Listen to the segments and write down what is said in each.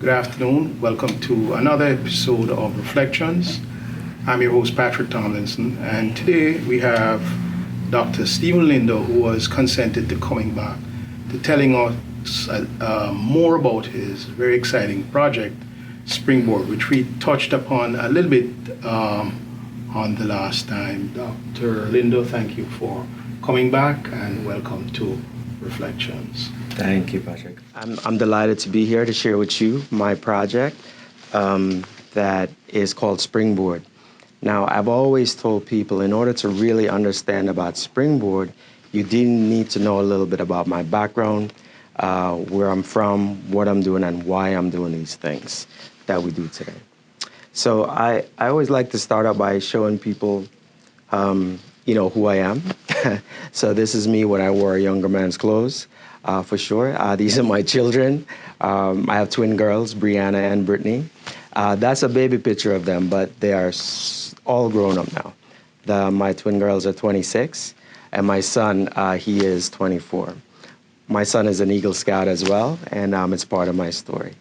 afternoon. Welcome to another episode of Reflections. I'm your host, Patrick Tomlinson, and today we have Dr. Stephen Lindo, who has consented to coming back to telling us more about his very exciting project, Springboard, which we touched upon a little bit on the last time. Dr. Lindo, thank you for coming back and welcome to Reflections. Thank you, Patrick. I'm delighted to be here to share with you my project that is called Springboard. Now, I've always told people in order to really understand about Springboard, you do need to know a little bit about my background, where I'm from, what I'm doing, and why I'm doing these things that we do today. So I always like to start out by showing people, who I am. So this is me when I wore a younger man's clothes, for sure. These are my children. I have twin girls, Brianna and Brittany. That's a baby picture of them, but they are all grown up now. My twin girls are 26, and my son, he is 24. My son is an Eagle Scout as well, and it's part of my story.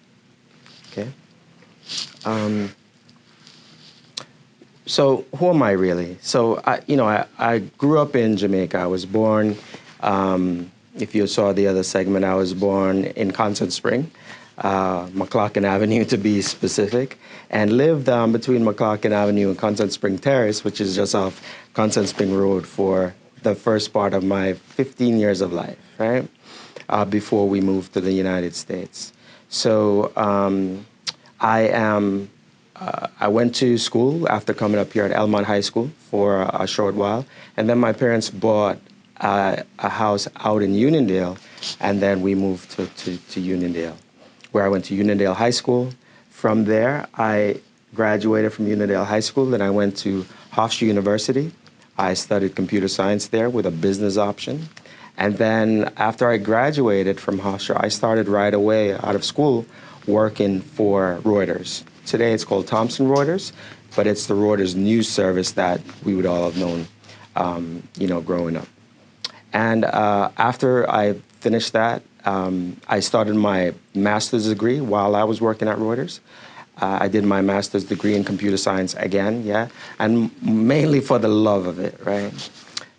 Okay. So who am I really? So I grew up in Jamaica. I was born, if you saw the other segment, I was born in Constant Spring, McLaughlin Avenue to be specific, and lived between McLaughlin Avenue and Constant Spring Terrace, which is just off Constant Spring Road, for the first part of my 15 years of life, right? Before we moved to the United States. So I went to school after coming up here at Elmont High School for a short while, and then my parents bought a house out in Uniondale, and then we moved to Uniondale, where I went to Uniondale High School. From there, I graduated from Uniondale High School, then I went to Hofstra University. I studied computer science there with a business option. And then after I graduated from Hofstra, I started right away out of school working for Reuters. Today it's called Thomson Reuters, but it's the Reuters news service that we would all have known, growing up. And after I finished that, I started my master's degree while I was working at Reuters. I did my master's degree in computer science again, and mainly for the love of it, right?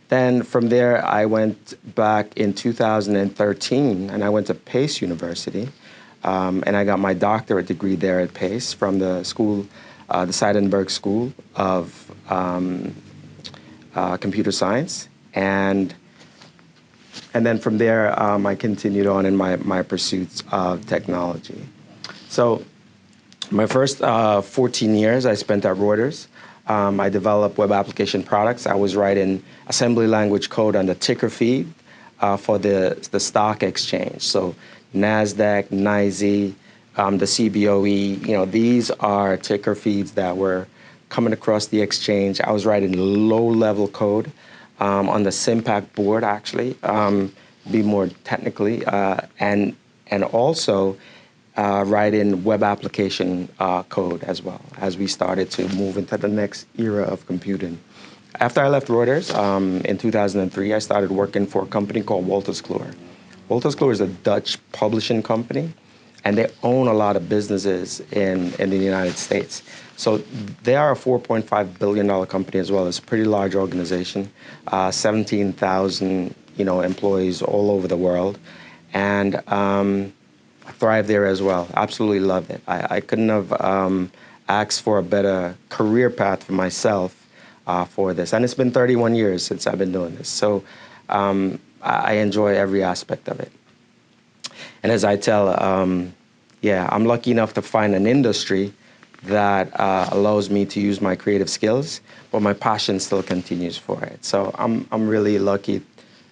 Then from there, I went back in 2013, and I went to Pace University, and I got my doctorate degree there at Pace from the school, the Seidenberg School of Computer Science, and then from there, I continued on in my pursuits of technology. So my first 14 years I spent at Reuters. I developed web application products. I was writing assembly language code on the ticker feed for the stock exchange. So NASDAQ, NYSE, the CBOE, these are ticker feeds that were coming across the exchange. I was writing low-level code on the Simpac board, actually, be more technically, and also writing web application code as well, as we started to move into the next era of computing. After I left Reuters in 2003, I started working for a company called Wolters Kluwer. Wolters Kluwer is a Dutch publishing company, and they own a lot of businesses in the United States. So they are a $4.5 billion company as well. It's a pretty large organization, 17,000 employees all over the world, and I thrived there as well. Absolutely loved it. I couldn't have asked for a better career path for myself for this, and it's been 31 years since I've been doing this. So I enjoy every aspect of it. And as I tell, I'm lucky enough to find an industry that allows me to use my creative skills, but my passion still continues for it. So I'm really lucky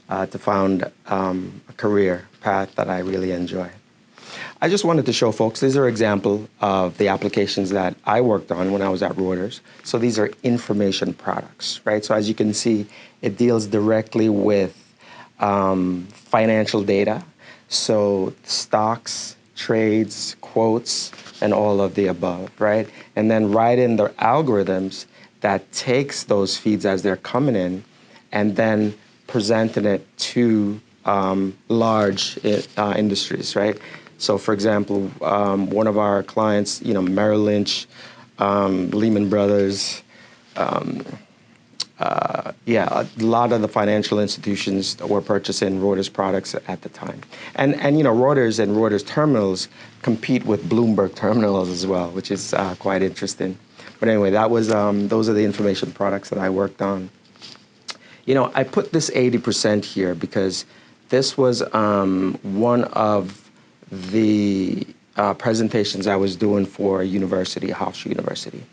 to find a career path that I really enjoy. I just wanted to show folks, these are examples of the applications that I worked on when I was at Reuters. So these are information products, right? So as you can see, it deals directly with financial data. So stocks, trades, quotes, and all of the above, right? And then write in the algorithms that takes those feeds as they're coming in and then presenting it to large industries, right? So, for example, one of our clients, Merrill Lynch, Lehman Brothers, a lot of the financial institutions were purchasing Reuters products at the time. And Reuters and Reuters terminals compete with Bloomberg terminals as well, which is quite interesting. But anyway, those are the information products that I worked on. I put this 80% here because this was one of the presentations I was doing for a university, Hofstra University.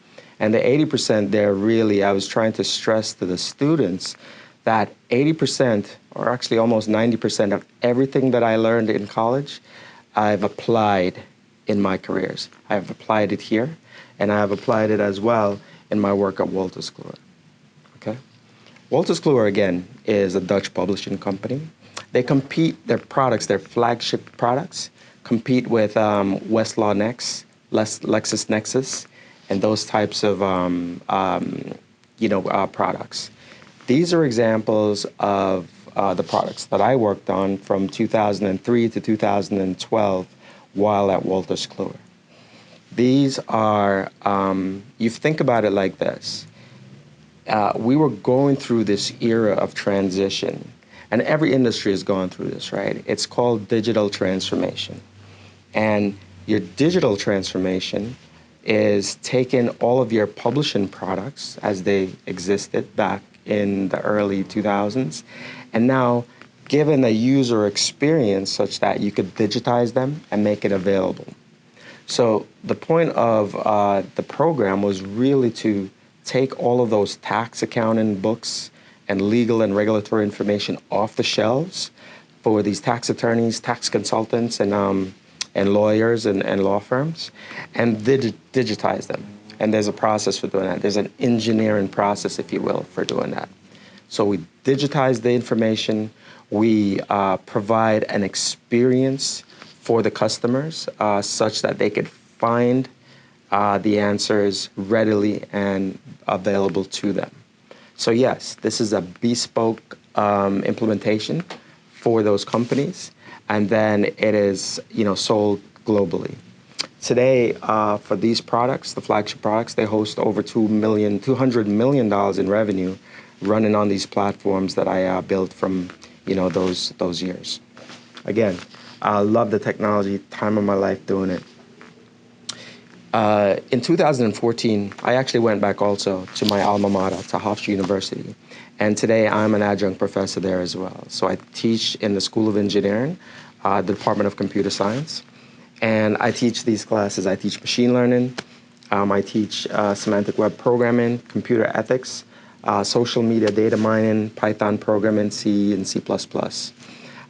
And the 80% there, really, I was trying to stress to the students that 80%, or actually almost 90% of everything that I learned in college, I've applied in my careers. I've applied it here, and I have applied it as well in my work at Wolters Kluwer. Okay? Wolters Kluwer, again, is a Dutch publishing company. They compete, their flagship products, compete with Westlaw Next, LexisNexis, and those types of products. These are examples of the products that I worked on from 2003 to 2012 while at Wolters Kluwer. These are, you think about it like this. We were going through this era of transition, and every industry has gone through this, right? It's called digital transformation. And your digital transformation is taking all of your publishing products as they existed back in the early 2000s, and now given a user experience such that you could digitize them and make it available. So the point of the program was really to take all of those tax accounting books and legal and regulatory information off the shelves for these tax attorneys, tax consultants, and lawyers and law firms, and digitize them. And there's a process for doing that. There's an engineering process, if you will, for doing that. So we digitize the information. We provide an experience for the customers such that they could find the answers readily and available to them. So yes, this is a bespoke implementation for those companies, and then it is sold globally. Today, for these products, the flagship products, they host over $200 million in revenue running on these platforms that I built from those years. Again, I love the technology, time of my life doing it. In 2014, I actually went back also to my alma mater, to Hofstra University. And today I'm an adjunct professor there as well. So I teach in the School of Engineering, the Department of Computer Science. And I teach these classes. I teach machine learning. I teach semantic web programming, computer ethics, social media data mining, Python programming, C and C++.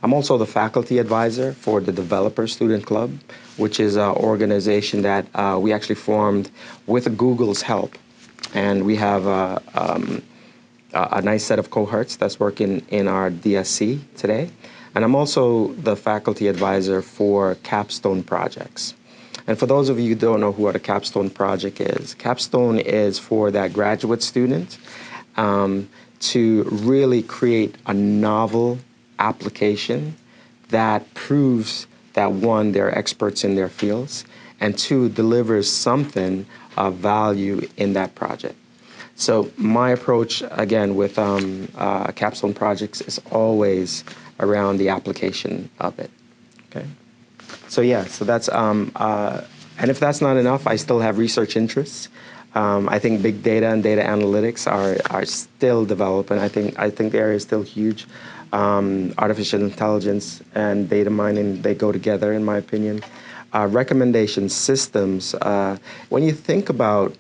I'm also the faculty advisor for the Developer Student Club, which is an organization that we actually formed with Google's help. And we have a nice set of cohorts that's working in our DSC today. And I'm also the faculty advisor for Capstone Projects. And for those of you who don't know what a Capstone Project is, Capstone is for that graduate student to really create a novel application that proves that, one, they're experts in their fields, and two, delivers something of value in that project. So my approach, again, with Capstone Projects is always around the application of it, okay? So yeah, so that's, and if that's not enough, I still have research interests. I think big data and data analytics are still developing. I think the area is still huge. Artificial intelligence and data mining, they go together, in my opinion. Recommendation systems, when you think about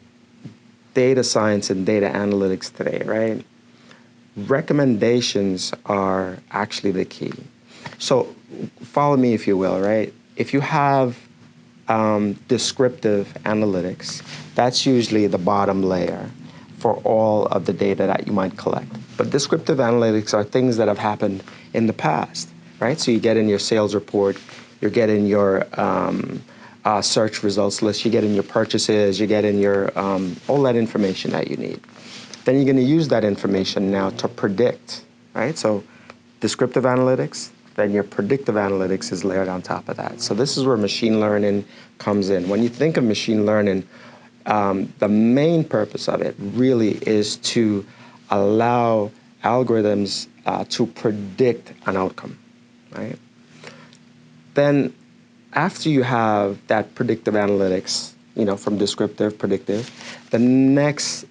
data science and data analytics today, right? Recommendations are actually the key. So follow me, if you will, right? If you have descriptive analytics, that's usually the bottom layer for all of the data that you might collect. But descriptive analytics are things that have happened in the past, right? So you get in your sales report, you're getting your search results list, you get in your purchases, you get in your all that information that you need. Then you're going to use that information now to predict, right? So descriptive analytics, then your predictive analytics is layered on top of that. So this is where machine learning comes in. When you think of machine learning, the main purpose of it really is to allow algorithms to predict an outcome, right? Then after you have that predictive analytics, from descriptive, predictive, the next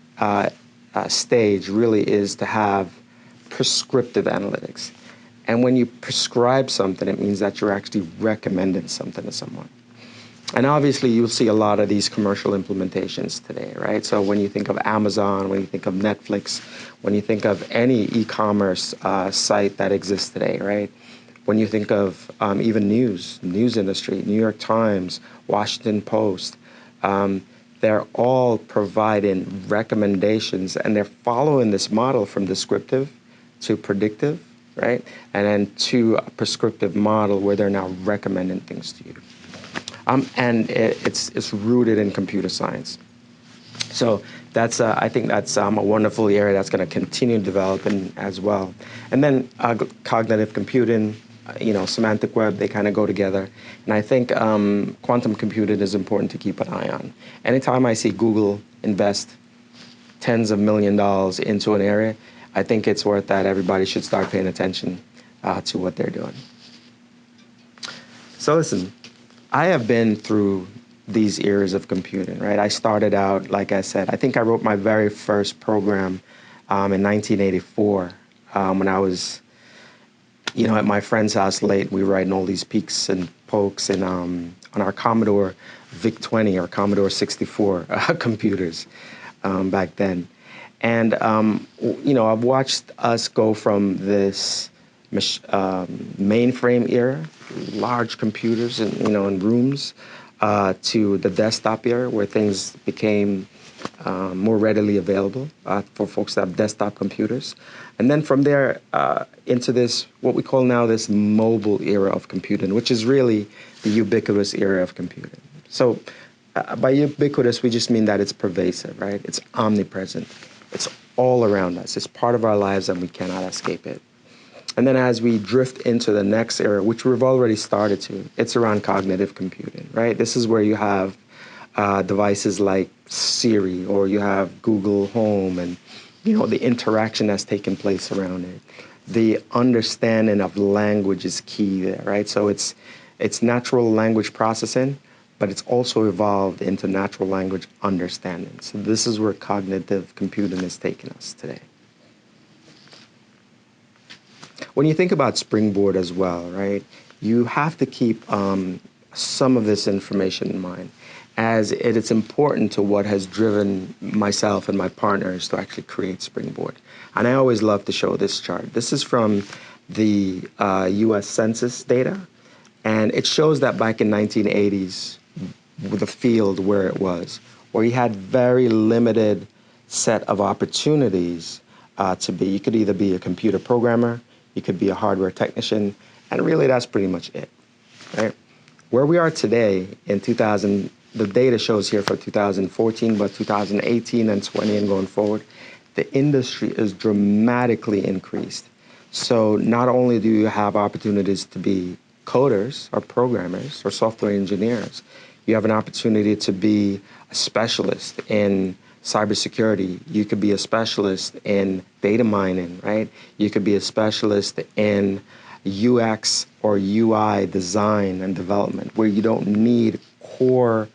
stage really is to have prescriptive analytics. And when you prescribe something, it means that you're actually recommending something to someone. And obviously, you'll see a lot of these commercial implementations today, right? So when you think of Amazon, when you think of Netflix, when you think of any e-commerce site that exists today, right? When you think of even news industry, New York Times, Washington Post, they're all providing recommendations, and they're following this model from descriptive to predictive, right? And then to a prescriptive model where they're now recommending things to you. And it's rooted in computer science. So that's I think that's a wonderful area that's going to continue developing as well. And then cognitive computing, semantic web, they kind of go together. And I think quantum computing is important to keep an eye on. Anytime I see Google invest tens of $millions into an area, I think it's worth that everybody should start paying attention to what they're doing. So listen, I have been through these eras of computing, right? I started out, like I said, I think I wrote my very first program in 1984 when I was, at my friend's house late. We were writing all these peeks and pokes and on our Commodore VIC-20 or Commodore 64 computers back then. And, I've watched us go from this mainframe era, large computers in rooms, to the desktop era where things became more readily available for folks that have desktop computers. And then from there into this, what we call now this mobile era of computing, which is really the ubiquitous era of computing. So by ubiquitous, we just mean that it's pervasive, right? It's omnipresent. It's all around us. It's part of our lives and we cannot escape it. And then as we drift into the next era, which we've already started to, it's around cognitive computing, right? This is where you have devices like Siri, or you have Google Home, and the interaction that's taken place around it. The understanding of language is key there, right? So it's natural language processing, but it's also evolved into natural language understanding. So this is where cognitive computing is taking us today. When you think about Springboard as well, right, you have to keep some of this information in mind, as it's important to what has driven myself and my partners to actually create Springboard. And I always love to show this chart. This is from the U.S. Census data, and it shows that back in 1980s, with the field where it was, where you had very limited set of opportunities to be. You could either be a computer programmer, you could be a hardware technician, and really that's pretty much it, right? Where we are today in 2000, the data shows here for 2014, but 2018 and 20 and going forward, the industry is dramatically increased. So not only do you have opportunities to be coders or programmers or software engineers, you have an opportunity to be a specialist in cybersecurity. You could be a specialist in data mining, right? You could be a specialist in UX or UI design and development, where you don't need core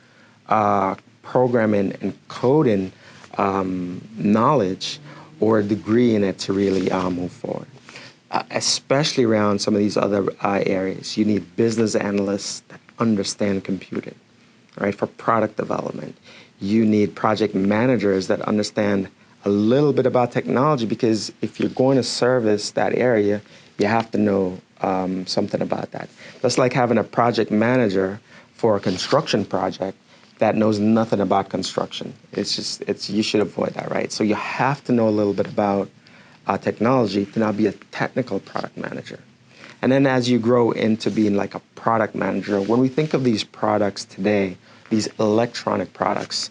programming and coding knowledge or a degree in it to really move forward. Especially around some of these other areas. You need business analysts that understand computing, right, for product development. You need project managers that understand a little bit about technology, because if you're going to service that area, you have to know something about that. That's like having a project manager for a construction project that knows nothing about construction. You should avoid that, right? So you have to know a little bit about technology to now be a technical product manager. And then as you grow into being like a product manager, when we think of these products today, these electronic products,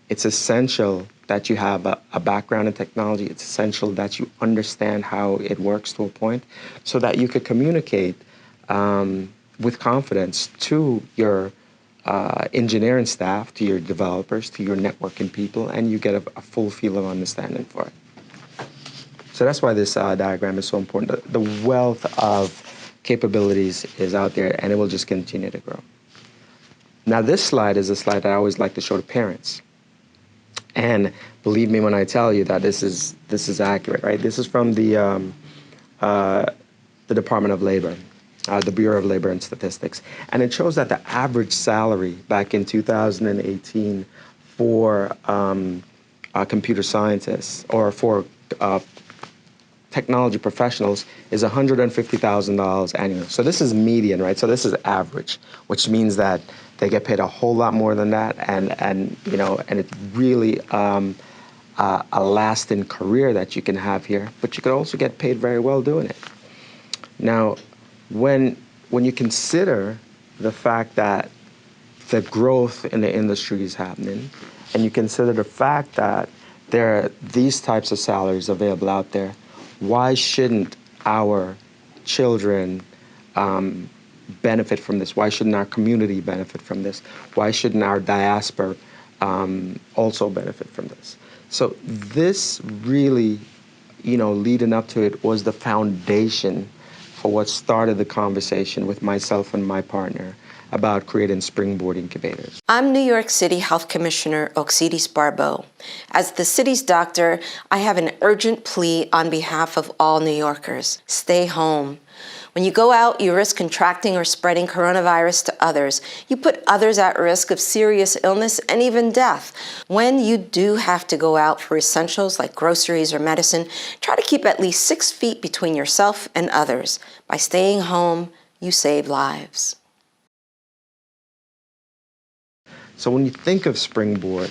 it's essential that you have a background in technology. It's essential that you understand how it works to a point so that you could communicate with confidence to your engineering staff, to your developers, to your networking people, and you get a full feel of understanding for it. So that's why this diagram is so important. The wealth of capabilities is out there, and it will just continue to grow. Now, this slide is a slide that I always like to show to parents. And believe me when I tell you that this is accurate, right? This is from the Department of Labor, the Bureau of Labor and Statistics. And it shows that the average salary back in 2018 for computer scientists or for technology professionals is $150,000 annually. So this is median, right? So this is average, which means that they get paid a whole lot more than that, and it's really a lasting career that you can have here. But you could also get paid very well doing it. Now, when you consider the fact that the growth in the industry is happening, and you consider the fact that there are these types of salaries available out there, why shouldn't our children benefit from this? Why shouldn't our community benefit from this? Why shouldn't our diaspora also benefit from this? So this really, leading up to it was the foundation for what started the conversation with myself and my partner about creating Springboard Incubators. I'm New York City Health Commissioner Oxidis Barbeau. As the city's doctor, I have an urgent plea on behalf of all New Yorkers. Stay home. When you go out, you risk contracting or spreading coronavirus to others. You put others at risk of serious illness and even death. When you do have to go out for essentials like groceries or medicine, try to keep at least 6 feet between yourself and others. By staying home, you save lives. So when you think of Springboard,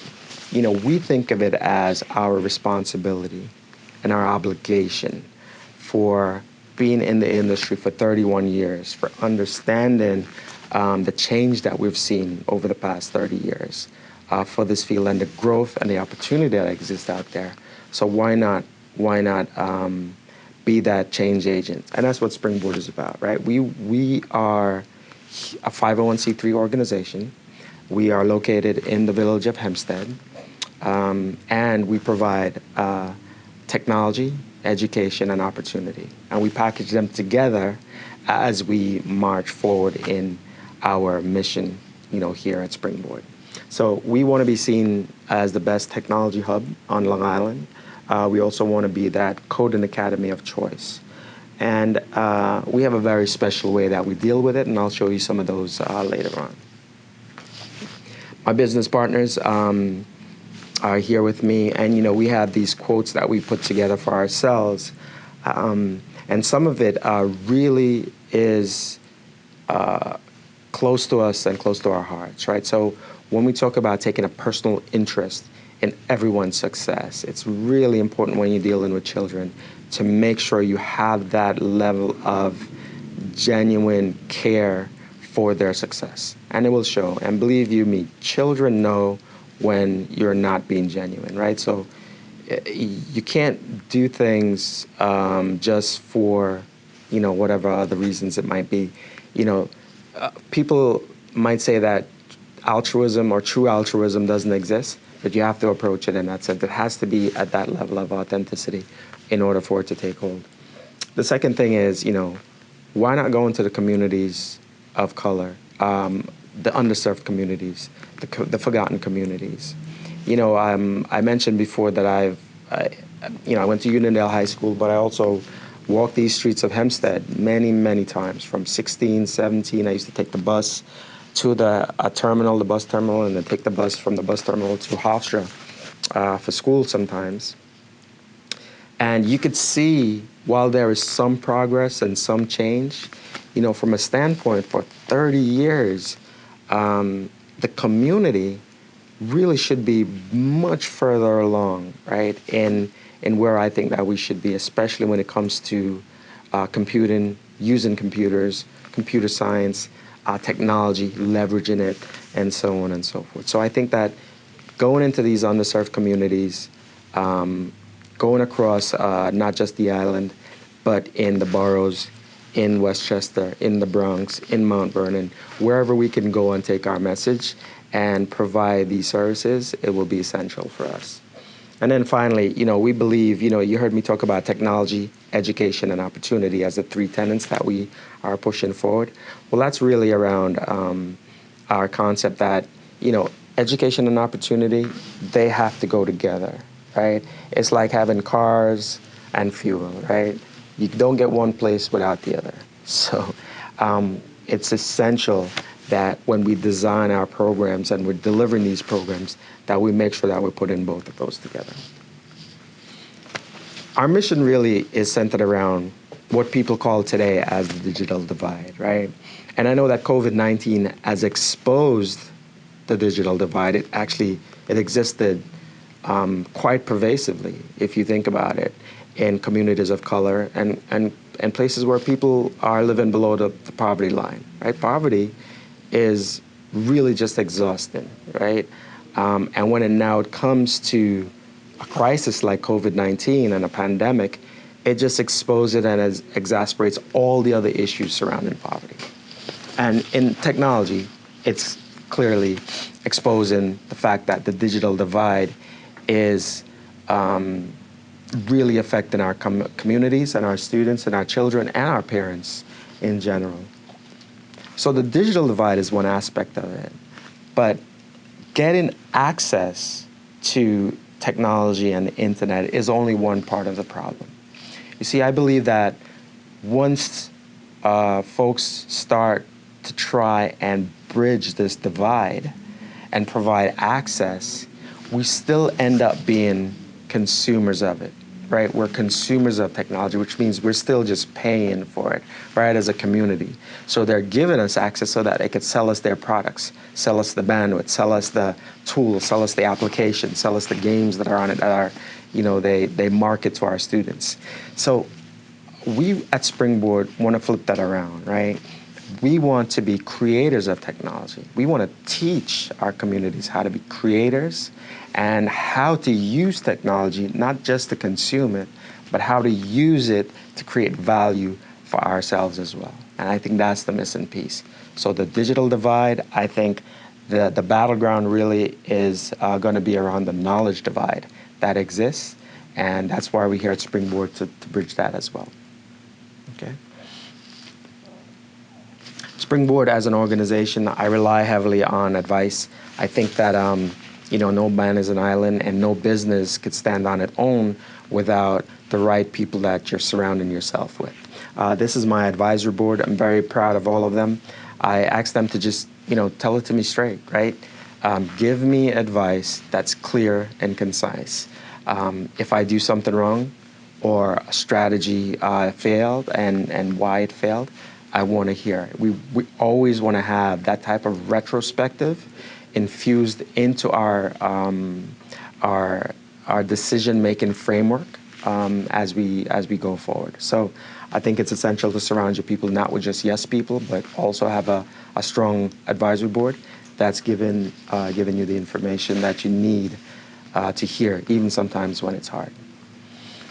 we think of it as our responsibility and our obligation for being in the industry for 31 years, for understanding the change that we've seen over the past 30 years for this field and the growth and the opportunity that exists out there. So why not be that change agent? And that's what Springboard is about, right? We are a 501c3 organization. We are located in the village of Hempstead, and we provide technology, education, and opportunity. And we package them together as we march forward in our mission, here at Springboard. So we want to be seen as the best technology hub on Long Island. We also want to be that coding academy of choice. And we have a very special way that we deal with it, and I'll show you some of those later on. My business partners are here with me, and we have these quotes that we put together for ourselves, and some of it really is close to us and close to our hearts, right? So when we talk about taking a personal interest in everyone's success, it's really important when you're dealing with children to make sure you have that level of genuine care for their success, and it will show. And believe you me, children know when you're not being genuine, right? So you can't do things just for, whatever other reasons it might be. People might say that altruism or true altruism doesn't exist, but you have to approach it in that sense. It has to be at that level of authenticity in order for it to take hold. The second thing is, why not go into the communities of color, the underserved communities, the forgotten communities? I mentioned before that I went to Uniondale High School, but I also walked these streets of Hempstead many, many times. From 16, 17, I used to take the bus to the bus terminal, and then take the bus from the bus terminal to Hofstra for school sometimes. And you could see, while there is some progress and some change, from a standpoint for 30 years, the community really should be much further along, right, in where I think that we should be, especially when it comes to computing, using computers, computer science, technology, leveraging it, and so on and so forth. So I think that going into these underserved communities, going across not just the island, but in the boroughs, in Westchester, in the Bronx, in Mount Vernon, wherever we can go and take our message and provide these services, it will be essential for us. And then finally, we believe, you heard me talk about technology, education, and opportunity as the three tenets that we are pushing forward. Well, that's really around our concept that, education and opportunity, they have to go together, right? It's like having cars and fuel, right? You don't get one place without the other. So it's essential that when we design our programs and we're delivering these programs, that we make sure that we're putting both of those together. Our mission really is centered around what people call today as the digital divide, right? And I know that COVID-19 has exposed the digital divide. It existed quite pervasively, if you think about it, in communities of color and places where people are living below the poverty line, right? Poverty is really just exhausting, right? And when it comes to a crisis like COVID-19 and a pandemic, it just exposes and exacerbates all the other issues surrounding poverty. And in technology, it's clearly exposing the fact that the digital divide is really affecting our communities and our students and our children and our parents in general. So the digital divide is one aspect of it, but getting access to technology and the internet is only one part of the problem. You see, I believe that once folks start to try and bridge this divide and provide access, we still end up being consumers of it, right? We're consumers of technology, which means we're still just paying for it, right, as a community. So they're giving us access so that they could sell us their products, sell us the bandwidth, sell us the tools, sell us the application, sell us the games that are on it that are, they market to our students. So we at Springboard want to flip that around, right? We want to be creators of technology. We want to teach our communities how to be creators and how to use technology, not just to consume it, but how to use it to create value for ourselves as well. And I think that's the missing piece. So the digital divide, I think the battleground really is going to be around the knowledge divide that exists. And that's why we're here at Springboard to bridge that as well. Okay. Springboard as an organization, I rely heavily on advice. I think that no man is an island and no business could stand on its own without the right people that you're surrounding yourself with. This is my advisory board. I'm very proud of all of them. I ask them to just, tell it to me straight, right? Give me advice that's clear and concise. If I do something wrong or a strategy failed and why it failed, I want to hear it. We always want to have that type of retrospective infused into our decision-making framework as we go forward. So I think it's essential to surround your people not with just yes people, but also have a strong advisory board that's giving you the information that you need to hear, even sometimes when it's hard.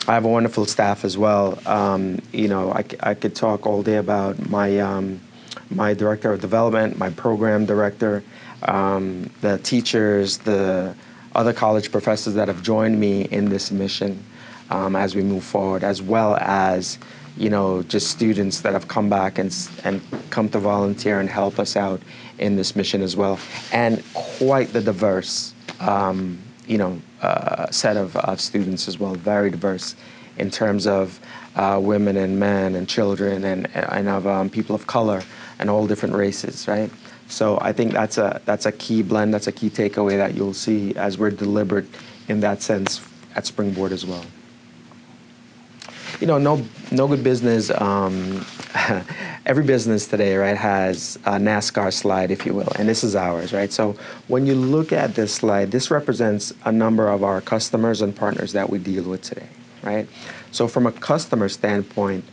I have a wonderful staff as well. I could talk all day about my director of development, my program director, the teachers, the other college professors that have joined me in this mission as we move forward, as well as just students that have come back and come to volunteer and help us out in this mission as well, and quite the diverse set of students as well, very diverse in terms of women and men and children and of people of color and all different races, right? So I think that's a key blend, that's a key takeaway that you'll see as we're deliberate in that sense at Springboard as well. No good business, every business today, right, has a NASCAR slide, if you will, and this is ours, right? So when you look at this slide, this represents a number of our customers and partners that we deal with today, right? So from a customer standpoint,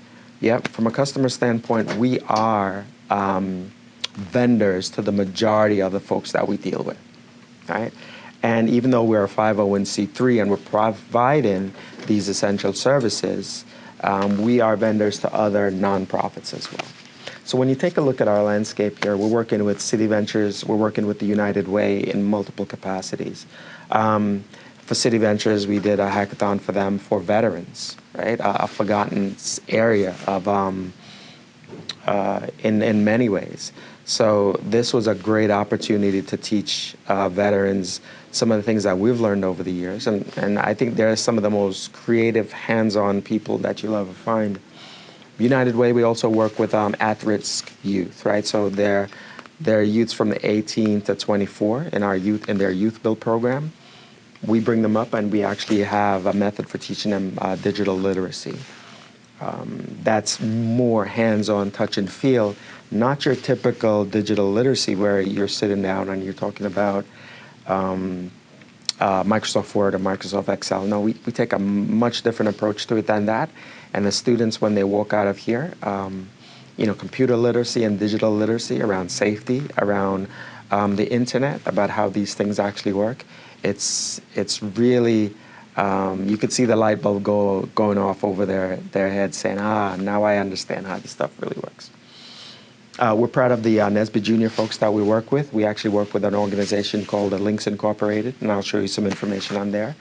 we are vendors to the majority of the folks that we deal with. right? And even though we're a 501c3 and we're providing these essential services, we are vendors to other nonprofits as well. So when you take a look at our landscape here, we're working with City Ventures, we're working with the United Way in multiple capacities. For City Ventures, we did a hackathon for them for veterans, right? A forgotten area of, in many ways. So this was a great opportunity to teach veterans some of the things that we've learned over the years. And I think they're some of the most creative, hands-on people that you'll ever find. United Way, we also work with at-risk youth, right? So they're youths from the 18 to 24 in their youth build program. We bring them up and we actually have a method for teaching them digital literacy. That's more hands-on, touch and feel, not your typical digital literacy where you're sitting down and you're talking about Microsoft Word or Microsoft Excel. No, we take a much different approach to it than that. And the students, when they walk out of here, computer literacy and digital literacy around safety, around the internet, about how these things actually work, it's really, you could see the light bulb going off over their heads saying, now I understand how this stuff really works. We're proud of the Nesbitt Junior folks that we work with. We actually work with an organization called Links Incorporated, and I'll show you some information on there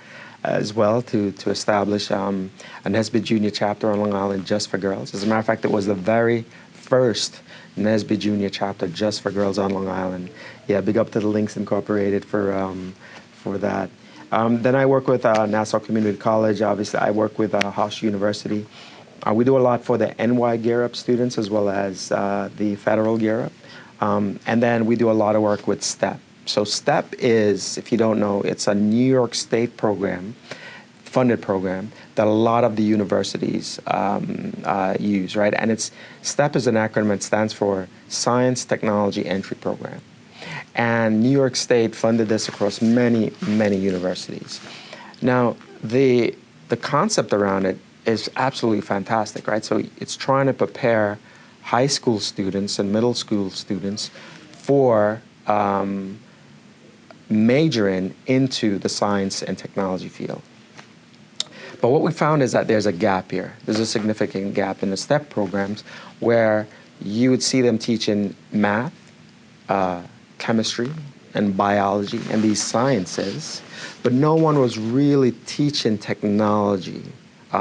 as well to establish a Nesbitt Junior chapter on Long Island just for girls. As a matter of fact, it was the very first Nesbitt Junior chapter just for girls on Long Island. Yeah, big up to the Links Incorporated for that. Then I work with Nassau Community College. Obviously, I work with Hosh University. We do a lot for the NY Gear Up students as well as the federal Gear Up. And then we do a lot of work with STEP. So STEP is, if you don't know, it's a New York State program, funded program, that a lot of the universities use, right? And STEP is an acronym. It stands for Science Technology Entry Program. And New York State funded this across many, many universities. Now, the concept around it is absolutely fantastic, right? So it's trying to prepare high school students and middle school students for majoring into the science and technology field. But what we found is that there's a gap here. There's a significant gap in the STEP programs where you would see them teaching math, chemistry, and biology, and these sciences, but no one was really teaching technology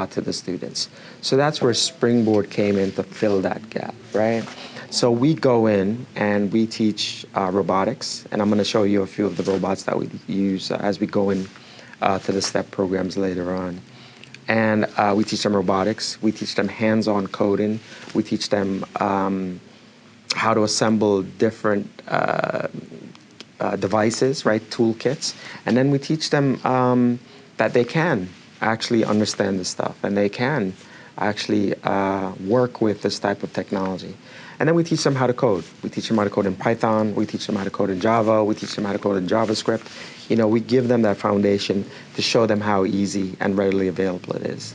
to the students. So that's where Springboard came in to fill that gap, right? So we go in and we teach robotics, and I'm going to show you a few of the robots that we use as we go in to the STEP programs later on. And we teach them robotics, we teach them hands-on coding, we teach them how to assemble different devices, right, toolkits, and then we teach them that they can actually understand this stuff and they can actually work with this type of technology. And then we teach them how to code. We teach them how to code in Python, we teach them how to code in Java, we teach them how to code in JavaScript. We give them that foundation to show them how easy and readily available it is.